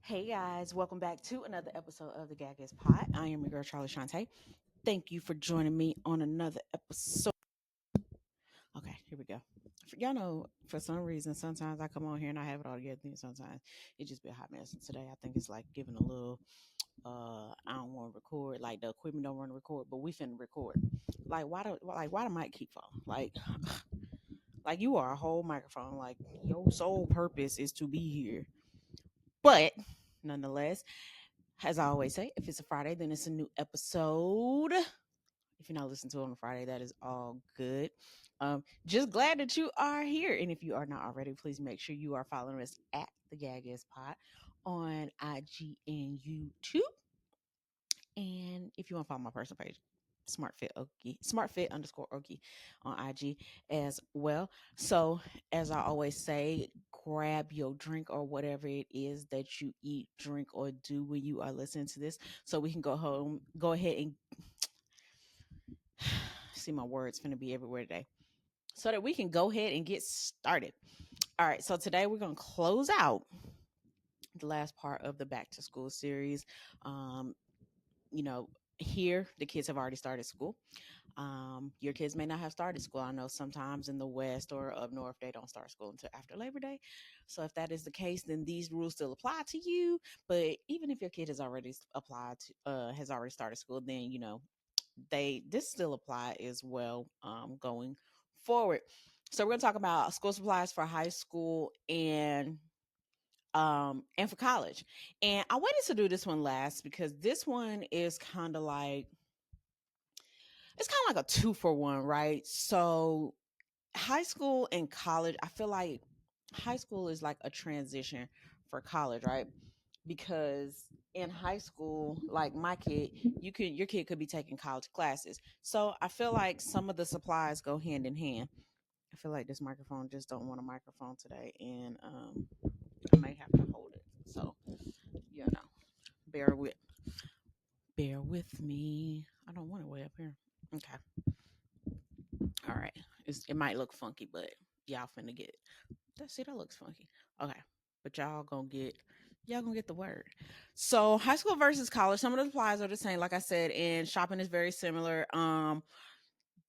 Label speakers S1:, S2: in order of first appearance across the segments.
S1: Hey guys, welcome back to another episode of the Gaggers Pod. I am your girl Charlie Shantae. Thank you for joining me on another episode. Okay, here we go. Y'all know, for some reason, sometimes I come on here and I have it all together, and sometimes it just be a hot mess. And today, I think it's like giving a little. I don't want to record. Like the equipment don't want to record, but we finna record. Like why the mic keep falling? Like you are a whole microphone. Like your sole purpose is to be here, but nonetheless. As I always say, if it's a Friday, then it's a new episode. If you're not listening to it on a Friday, that is all good. Just glad that you are here. And if you are not already, please make sure you are following us at the Gagas Pod on IG and YouTube. And if you want to follow my personal page, SmartFit underscore Okie on IG as well. So as I always say, grab your drink or whatever it is that you eat, drink, or do when you are listening to this, so we can go ahead and see my words finna be everywhere today. So that we can go ahead and get started. All right, so today we're gonna close out the last part of the back to school series. Um, you know, here the kids have already started school. Your kids may not have started school. I know sometimes in the West or up north, they don't start school until after Labor Day. So if that is the case, then these rules still apply to you. But even if your kid has already has already started school, then this still apply as well going forward. So we're gonna talk about school supplies for high school and for college. And I wanted to do this one last because this one is kind of like a 2 for 1, right? So high school and college, I feel like high school is like a transition for college, right? Because in high school, like my kid, your kid could be taking college classes. So I feel like some of the supplies go hand in hand. I feel like this microphone just don't want a microphone today, and I may have to hold it. So you know, bear with bear with me. I don't want it way up here. Okay. All right. It might look funky, but y'all finna get it. That looks funky. Okay. But y'all gonna get the word. So high school versus college, some of the supplies are the same, like I said, and shopping is very similar.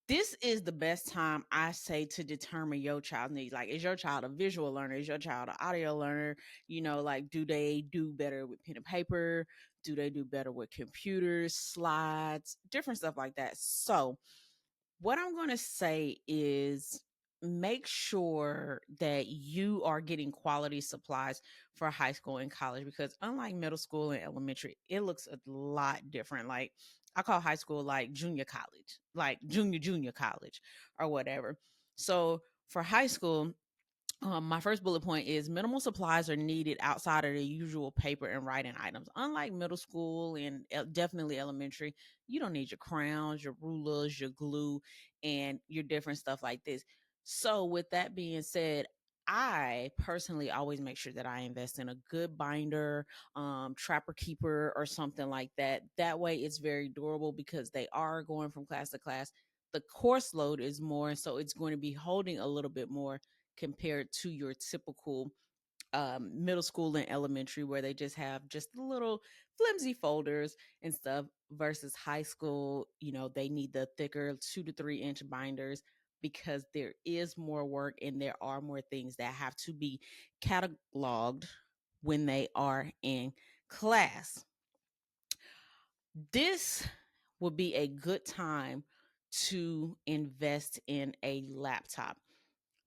S1: This is the best time I say to determine your child's needs. Like, is your child a visual learner? Is your child an audio learner? Like, do they do better with pen and paper? Do they do better with computers, slides, different stuff like that? So what I'm going to say is make sure that you are getting quality supplies for high school and college, because unlike middle school and elementary, it looks a lot different. Like I call high school like junior college, like junior college or whatever. So for high school, my first bullet point is minimal supplies are needed outside of the usual paper and writing items. Unlike middle school and definitely elementary, you don't need your crowns, your rulers, your glue, and your different stuff like this. So, with that being said, I personally always make sure that I invest in a good binder, trapper keeper, or something like that. That way, it's very durable because they are going from class to class. The course load is more, so it's going to be holding a little bit more compared to your typical middle school and elementary, where they just have just the little flimsy folders and stuff, versus high school. They need the thicker 2 to 3 inch binders because there is more work and there are more things that have to be cataloged when they are in class. This would be a good time to invest in a laptop.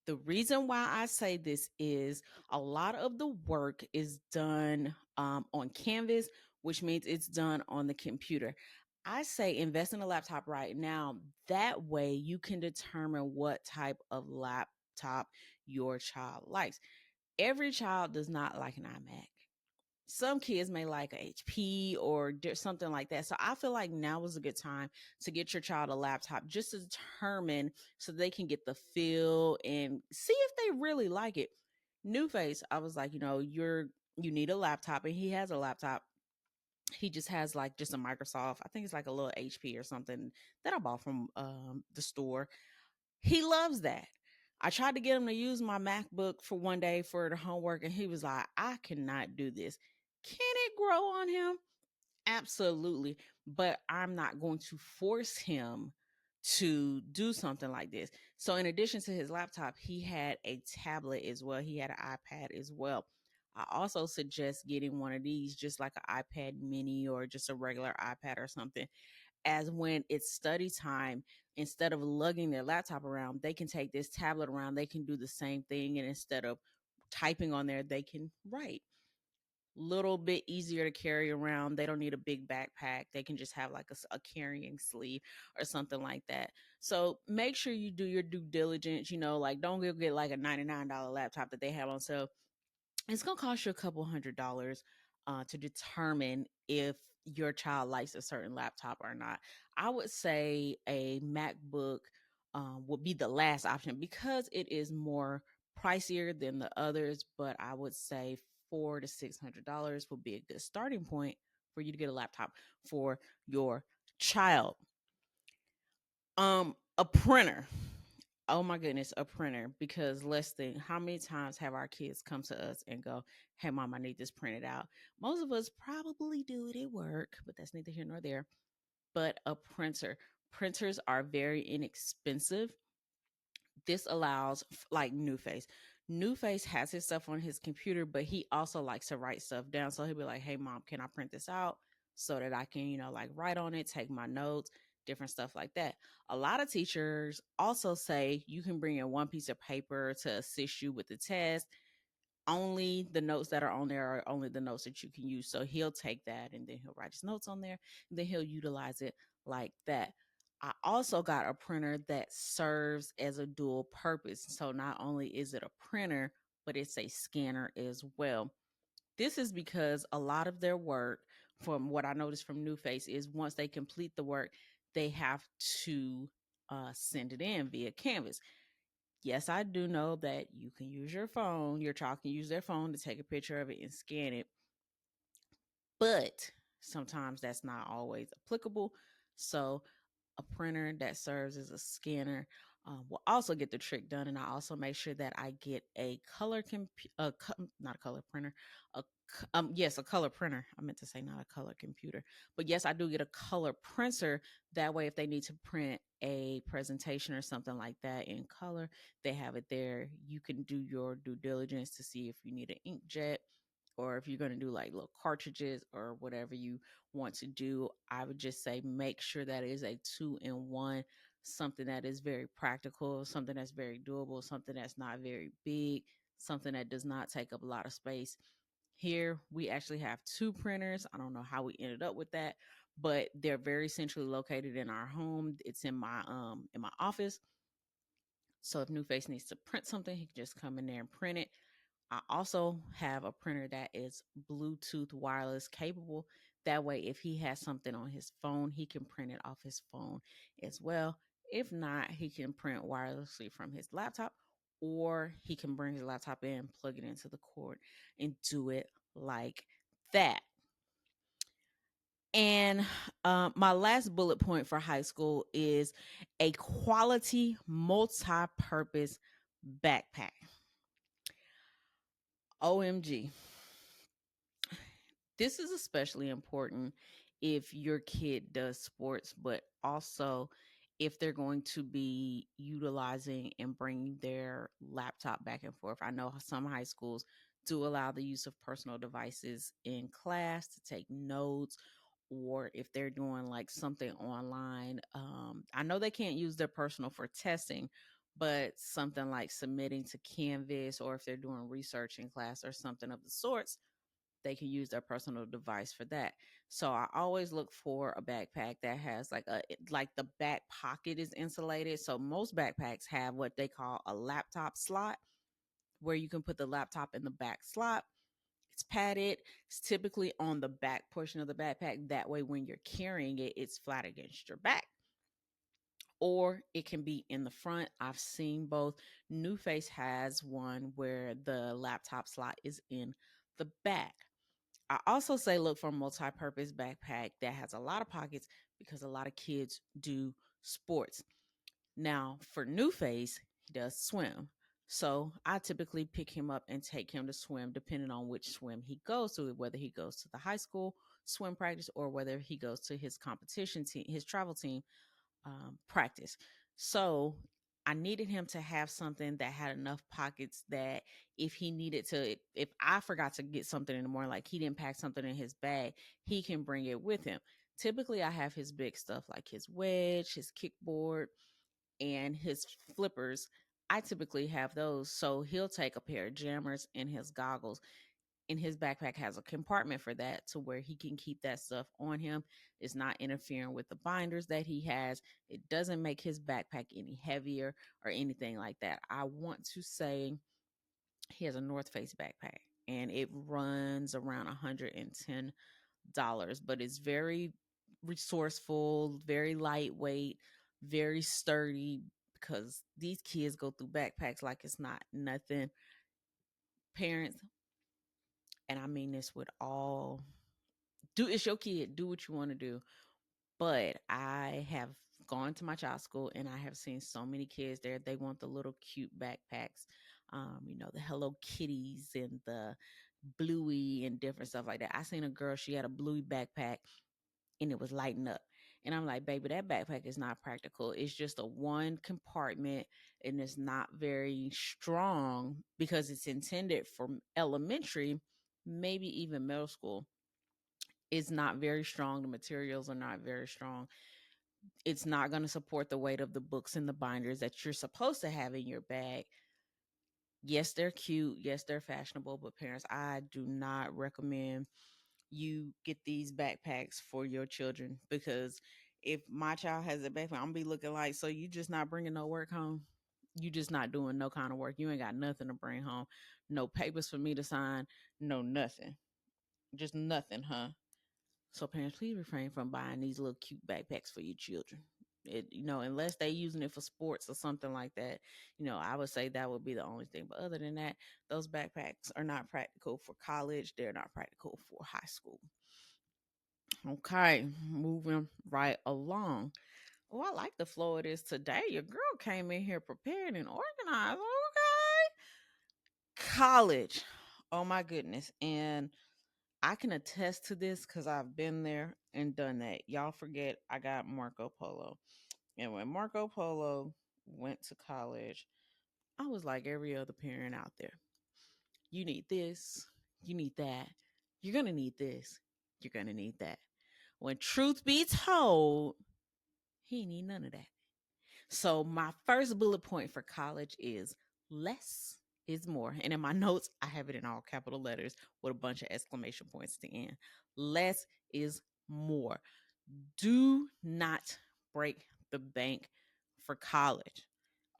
S1: The reason why I say this is a lot of the work is done on Canvas, which means it's done on the computer. I say invest in a laptop right now. That way you can determine what type of laptop your child likes. Every child does not like an iMac. Some kids may like a HP or something like that. So I feel like now is a good time to get your child a laptop, just to determine, so they can get the feel and see if they really like it. New face, I was like, you need a laptop, and he has a laptop. He just has like just a Microsoft. I think it's like a little HP or something that I bought from the store. He loves that. I tried to get him to use my MacBook for one day for the homework, and he was like, I cannot do this. Can it grow on him? Absolutely. But I'm not going to force him to do something like this. So, in addition to his laptop, he had a tablet as well, he had an iPad as well. I also suggest getting one of these, just like an iPad mini or just a regular iPad or something, as when it's study time, instead of lugging their laptop around, they can take this tablet around, they can do the same thing. And instead of typing on there, they can write. Little bit easier to carry around. They don't need a big backpack. They can just have like a carrying sleeve or something like that. So make sure you do your due diligence. Like, don't go get like a $99 laptop that they have on sale. It's going to cost you a couple $100 to determine if your child likes a certain laptop or not. I would say a MacBook would be the last option because it is more pricier than the others. But I would say $400 to $600 would be a good starting point for you to get a laptop for your child. A printer. Oh my goodness, a printer. Because let's think, how many times have our kids come to us and go, "Hey, mom, I need this printed out." Most of us probably do it at work, but that's neither here nor there. But a printer. Printers are very inexpensive. This allows, like New Face. New Face has his stuff on his computer, but he also likes to write stuff down. So he'll be like, "Hey, mom, can I print this out so that I can, like write on it, take my notes, different stuff like that." A lot of teachers also say you can bring in one piece of paper to assist you with the test. Only the notes that are on there are only the notes that you can use. So he'll take that and then he'll write his notes on there and then he'll utilize it like that. I also got a printer that serves as a dual purpose. So not only is it a printer, but it's a scanner as well. This is because a lot of their work, from what I noticed from New Face, is once they complete the work, they have to send it in via Canvas. Yes, I do know that you can use your phone. Your child can use their phone to take a picture of it and scan it, but sometimes that's not always applicable. So a printer that serves as a scanner will also get the trick done. And I also make sure that I get a not a color printer, yes, a color printer. I meant to say not a color computer, but yes, I do get a color printer. That way, if they need to print a presentation or something like that in color, they have it there. You can do your due diligence to see if you need an inkjet, or if you're going to do like little cartridges or whatever you want to do. I would just say make sure that it is a 2-in-1, something that is very practical, something that's very doable, something that's not very big, something that does not take up a lot of space. Here we actually have two printers. I don't know how we ended up with that, but they're very centrally located in our home. It's in my office. So if New Face needs to print something, he can just come in there and print it. I also have a printer that is Bluetooth wireless capable. That way, if he has something on his phone, he can print it off his phone as well. If not, he can print wirelessly from his laptop, or he can bring his laptop in, plug it into the cord, and do it like that. And my last bullet point for high school is a quality multi purpose backpack. OMG. This is especially important if your kid does sports, but also if they're going to be utilizing and bringing their laptop back and forth. I know some high schools do allow the use of personal devices in class to take notes, or if they're doing like something online. I know they can't use their personal for testing, but something like submitting to Canvas, or if they're doing research in class or something of the sorts, they can use their personal device for that. So I always look for a backpack that has like the back pocket is insulated. So most backpacks have what they call a laptop slot, where you can put the laptop in the back slot. It's padded. It's typically on the back portion of the backpack. That way, when you're carrying it, it's flat against your back. Or it can be in the front. I've seen both. New Face has one where the laptop slot is in the back. I also say look for a multi-purpose backpack that has a lot of pockets, because a lot of kids do sports. Now, for New Face, he does swim. So I typically pick him up and take him to swim, depending on which swim he goes to, whether he goes to the high school swim practice or whether he goes to his competition team, his travel team practice. So I needed him to have something that had enough pockets that if he needed to, if I forgot to get something in the morning, like he didn't pack something in his bag, he can bring it with him. Typically, I have his big stuff like his wedge, his kickboard, and his flippers. I typically have those. So he'll take a pair of jammers and his goggles. And his backpack has a compartment for that to where he can keep that stuff on him. It's not interfering with the binders that he has. It doesn't make his backpack any heavier or anything like that. I want to say he has a North Face backpack and it runs around $110, but it's very resourceful, very lightweight, very sturdy because these kids go through backpacks like it's not nothing. Parents, and I mean this with all, do, it's your kid, do what you want to do. But I have gone to my child's school and I have seen so many kids there. They want the little cute backpacks, the Hello Kitties and the Bluey and different stuff like that. I seen a girl, she had a Bluey backpack and it was lighting up. And I'm like, baby, that backpack is not practical. It's just a one compartment and it's not very strong because it's intended for elementary, maybe even middle school. It's not very strong. The materials are not very strong. It's not going to support the weight of the books and the binders that you're supposed to have in your bag. Yes, they're cute. Yes, they're fashionable. But parents, I do not recommend you get these backpacks for your children because if my child has a backpack, I'm gonna be looking like, so you just not bringing no work home? You just not doing no kind of work. You ain't got nothing to bring home. No papers for me to sign. No nothing. Just nothing, huh? So parents, please refrain from buying these little cute backpacks for your children. Unless they using it for sports or something like that, I would say that would be the only thing. But other than that, those backpacks are not practical for college. They're not practical for high school. Okay, moving right along. Oh, I like the flow of this today. Your girl came in here prepared and organized. Okay. College. Oh my goodness. And I can attest to this because I've been there and done that. Y'all forget I got Marco Polo. And when Marco Polo went to college, I was like every other parent out there. You need this, you need that, you're going to need this, you're going to need that. When truth be told, he need none of that. So my first bullet point for college is less is more. And in my notes, I have it in all capital letters with a bunch of exclamation points at the end. Less is more. Do not break the bank for college.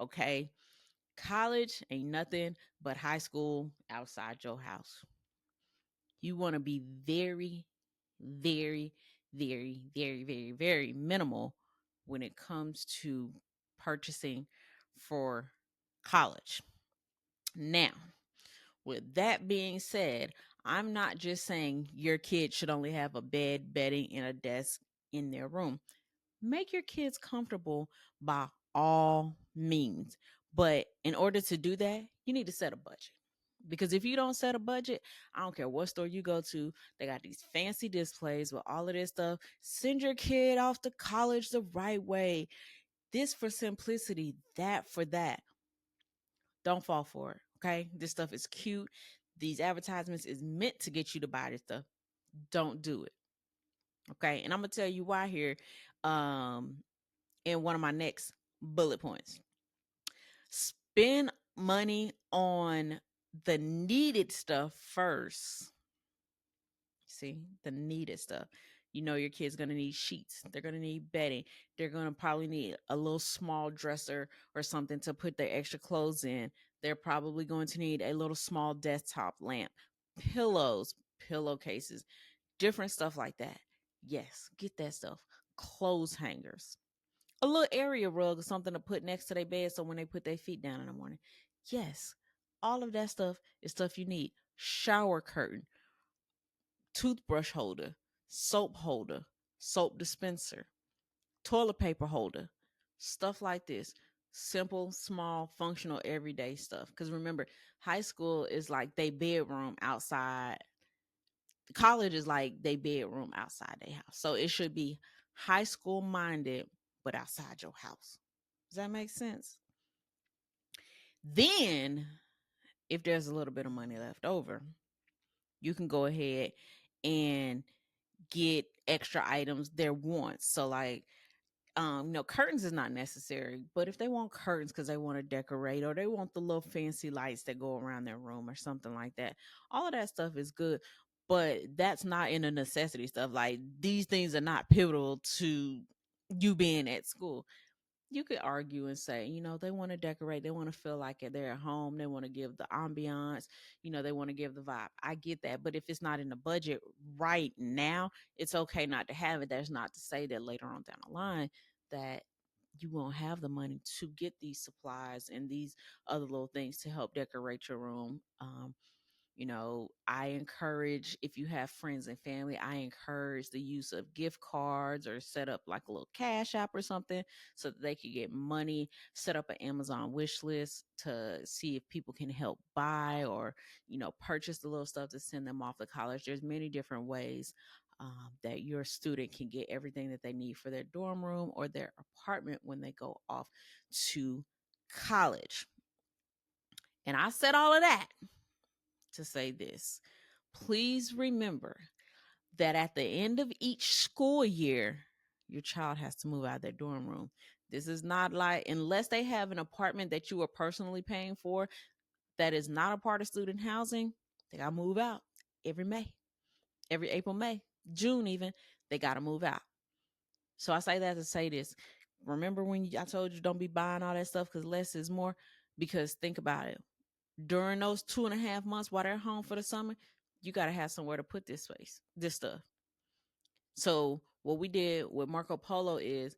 S1: Okay? College ain't nothing but high school outside your house. You want to be very, very, very, very, very, very minimal when it comes to purchasing for college. Now, with that being said, I'm not just saying your kid should only have a bed, bedding, and a desk in their room. Make your kids comfortable by all means. But in order to do that, you need to set a budget. Because if you don't set a budget, I don't care what store you go to, they got these fancy displays with all of this stuff. Send your kid off to college the right way. This for simplicity, that for that. Don't fall for it. Okay. This stuff is cute. These advertisements is meant to get you to buy this stuff. Don't do it. Okay. And I'm gonna tell you why here. In one of my next bullet points. Spend money on the needed stuff first. See, the needed stuff. You know, your kid's going to need sheets. They're going to need bedding. They're going to probably need a little small dresser or something to put their extra clothes in. They're probably going to need a little small desktop lamp, pillows, pillowcases, different stuff like that. Yes, get that stuff. Clothes hangers, a little area rug or something to put next to their bed so when they put their feet down in the morning. Yes, all of that stuff is stuff you need. Shower curtain, toothbrush holder, soap dispenser, toilet paper holder, stuff like this. Simple, small, functional, everyday stuff. Because remember, high school is like they bedroom outside. College is like they bedroom outside their house. So it should be high school minded, but outside your house. Does that make sense? Then, if there's a little bit of money left over, you can go ahead and get extra items their wants. So like curtains is not necessary, but if they want curtains because they want to decorate or they want the little fancy lights that go around their room or something like that, all of that stuff is good. But that's not in the necessity stuff. Like these things are not pivotal to you being at school. You could argue and say, they want to decorate, they want to feel like they're at home, they want to give the ambiance, they want to give the vibe. I get that, but if it's not in the budget right now, it's okay not to have it. That's not to say that later on down the line that you won't have the money to get these supplies and these other little things to help decorate your room. I encourage, if you have friends and family, I encourage the use of gift cards or set up like a little cash app or something so that they can get money, set up an Amazon wish list to see if people can help buy or, purchase the little stuff to send them off to college. There's many different ways that your student can get everything that they need for their dorm room or their apartment when they go off to college. And I said all of that to say this. Please remember that at the end of each school year, your child has to move out of their dorm room. This is not like, unless they have an apartment that you are personally paying for that is not a part of student housing, they got to move out every May, every April, May, June, even. They got to move out. So I say that to say this. Remember when I told you don't be buying all that stuff because less is more? Because think about it. During those 2.5 months while they're home for the summer, you got to have somewhere to put this stuff. So what we did with Marco Polo is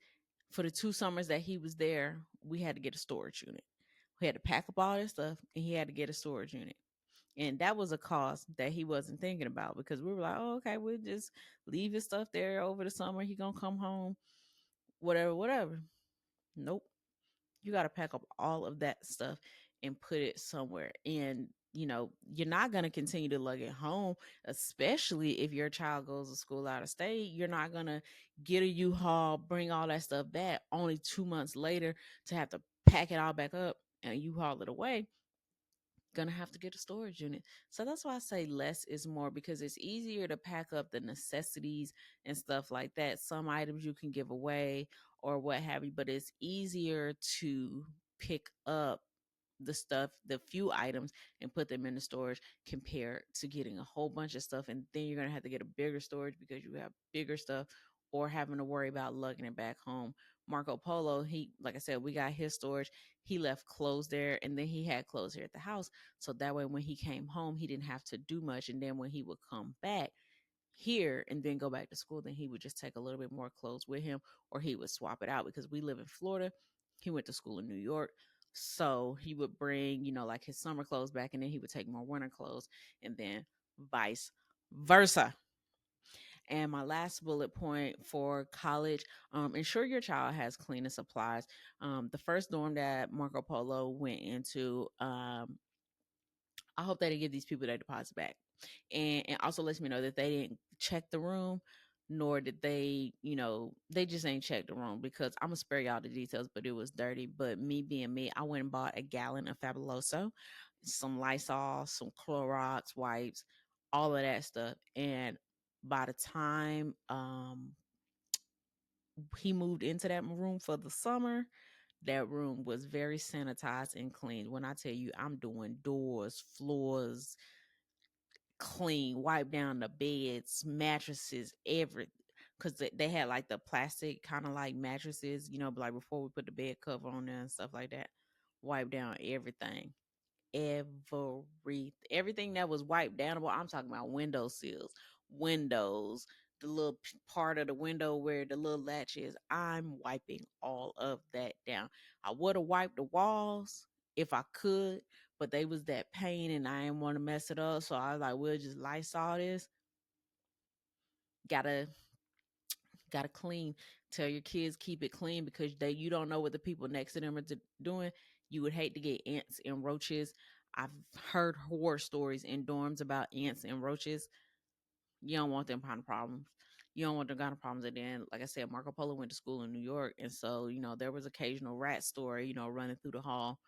S1: for the 2 summers that he was there, we had to get a storage unit. We had to pack up all this stuff and he had to get a storage unit. And that was a cost that he wasn't thinking about because we were like, oh, okay, we'll just leave his stuff there over the summer. He gonna come home, whatever, whatever. Nope. You got to pack up all of that stuff and put it somewhere. And, you're not going to continue to lug it home, especially if your child goes to school out of state. You're not going to get a U-Haul, bring all that stuff back only 2 months later to have to pack it all back up and U-Haul it away. Gonna have to get a storage unit. So that's why I say less is more, because it's easier to pack up the necessities and stuff like that. Some items you can give away or what have you, but it's easier to pick up the stuff, the few items, and put them in the storage compared to getting a whole bunch of stuff. And then you're going to have to get a bigger storage because you have bigger stuff, or having to worry about lugging it back home. Marco Polo, he, like I said, we got his storage. He left clothes there, and then he had clothes here at the house. So that way, when he came home, he didn't have to do much. And then when he would come back here and then go back to school, then he would just take a little bit more clothes with him, or he would swap it out because we live in Florida. He went to school in New York. So he would bring, like his summer clothes back, and then he would take more winter clothes, and then vice versa. And my last bullet point for college, ensure your child has cleaning supplies. The first dorm that Marco Polo went into, I hope they didn't give these people their deposit back. And also lets me know that they didn't check the room, nor did they, they just ain't checked the room, because I'm gonna spare y'all the details, but it was dirty. But me being me, I went and bought a gallon of Fabuloso, some Lysol, some Clorox wipes, all of that stuff. And by the time he moved into that room for the summer, that room was very sanitized and clean. When I tell you, I'm doing doors, floors, clean, wipe down the beds, mattresses, every, because they had like the plastic kind of like mattresses, like before we put the bed cover on there and stuff like that. Wipe down everything, everything that was wiped downable. I'm talking about window sills, windows, the little part of the window where the little latch is. I'm wiping all of that down. I would have wiped the walls if I could, but they was that pain and I didn't want to mess it up. So I was like, we'll just Lysol this. Gotta Got to clean. Tell your kids keep it clean because you don't know what the people next to them are doing. You would hate to get ants and roaches. I've heard horror stories in dorms about ants and roaches. You don't want them kind of problems. You don't want them kind of problems. And then, like I said, Marco Polo went to school in New York, and so there was occasional rat story, running through the hall,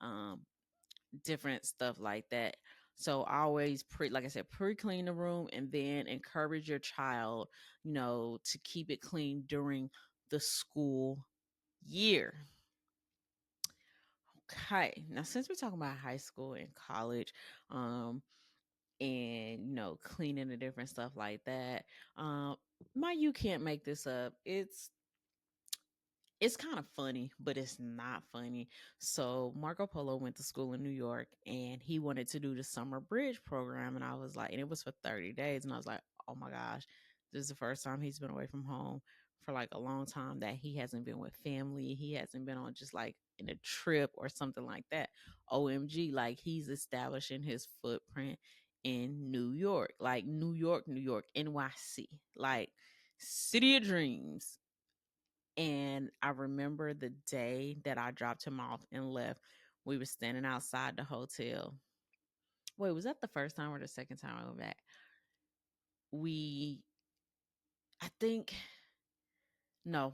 S1: um, different stuff like that. So I always like I said, pre-clean the room, and then encourage your child, to keep it clean during the school year. Okay, now since we're talking about high school and college, um, and cleaning and different stuff like that, um, my you can't make this up. It's kind of funny, but it's not funny. So Marco Polo went to school in New York, and he wanted to do the summer bridge program. And I was like, and it was for 30 days. And I was like, oh my gosh, this is the first time he's been away from home for like a long time, that he hasn't been with family. He hasn't been on just like in a trip or something like that. OMG, like he's establishing his footprint in New York, like New York, NYC, like city of dreams. And I remember the day that I dropped him off and left. We were standing outside the hotel. Wait, was that the first time or the second time I went back? We, I think, no,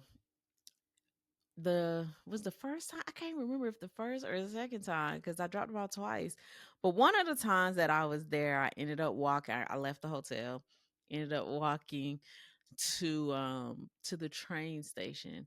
S1: the was the first time. I can't remember if the first or the second time because I dropped him off twice. But one of the times that I was there, I ended up walking. I left the hotel, ended up walking to the train station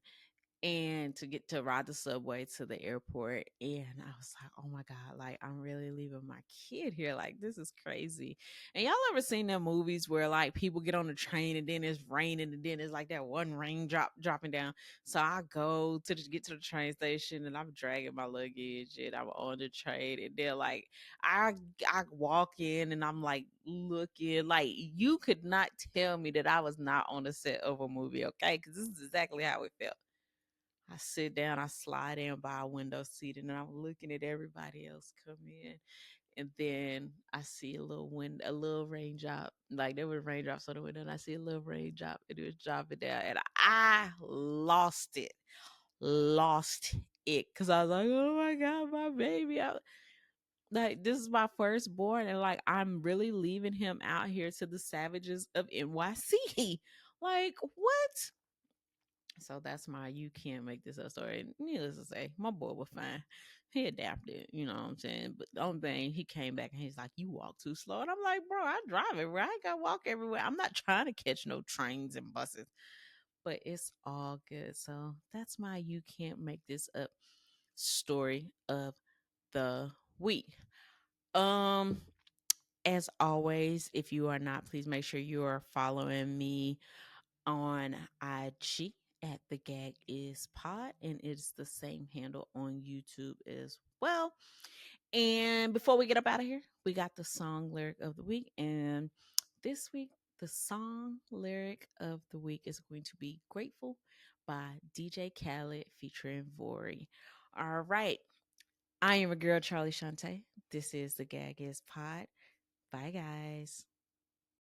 S1: and to get to ride the subway to the airport. And I was like, oh my God, like I'm really leaving my kid here. Like this is crazy. And y'all ever seen them movies where like people get on the train and then it's raining and then it's like that one raindrop dropping down? So I go to get to the train station and I'm dragging my luggage and I'm on the train, and they're like, I I walk in and I'm like looking like you could not tell me that I was not on the set of a movie, okay? Because this is exactly how it felt. I sit down, I slide in by a window seat, and then I'm looking at everybody else come in. And then I see a little raindrop. Like there was raindrops on the window, and I see a little raindrop, and it was dropping down, and I lost it, because I was like, "Oh my God, my baby!" Like this is my firstborn, and like I'm really leaving him out here to the savages of NYC. Like what? So that's my you can't make this up story. Needless to say, my boy was fine. He adapted, you know what I'm saying? But the only thing, he came back and he's like, you walk too slow. And I'm like, bro, I drive everywhere. I got to walk everywhere. I'm not trying to catch no trains and buses. But it's all good. So that's my you can't make this up story of the week. Um, as always, if you are not, please make sure you are following me on IG at the gag is pod, and it's the same handle on YouTube as well. And before we get up out of here, we got the song lyric of the week. And this week, the song lyric of the week is going to be Grateful by DJ Khaled featuring Vori. All right. I am a girl, Charlie Shante. This is the Gag is Pod. Bye, guys.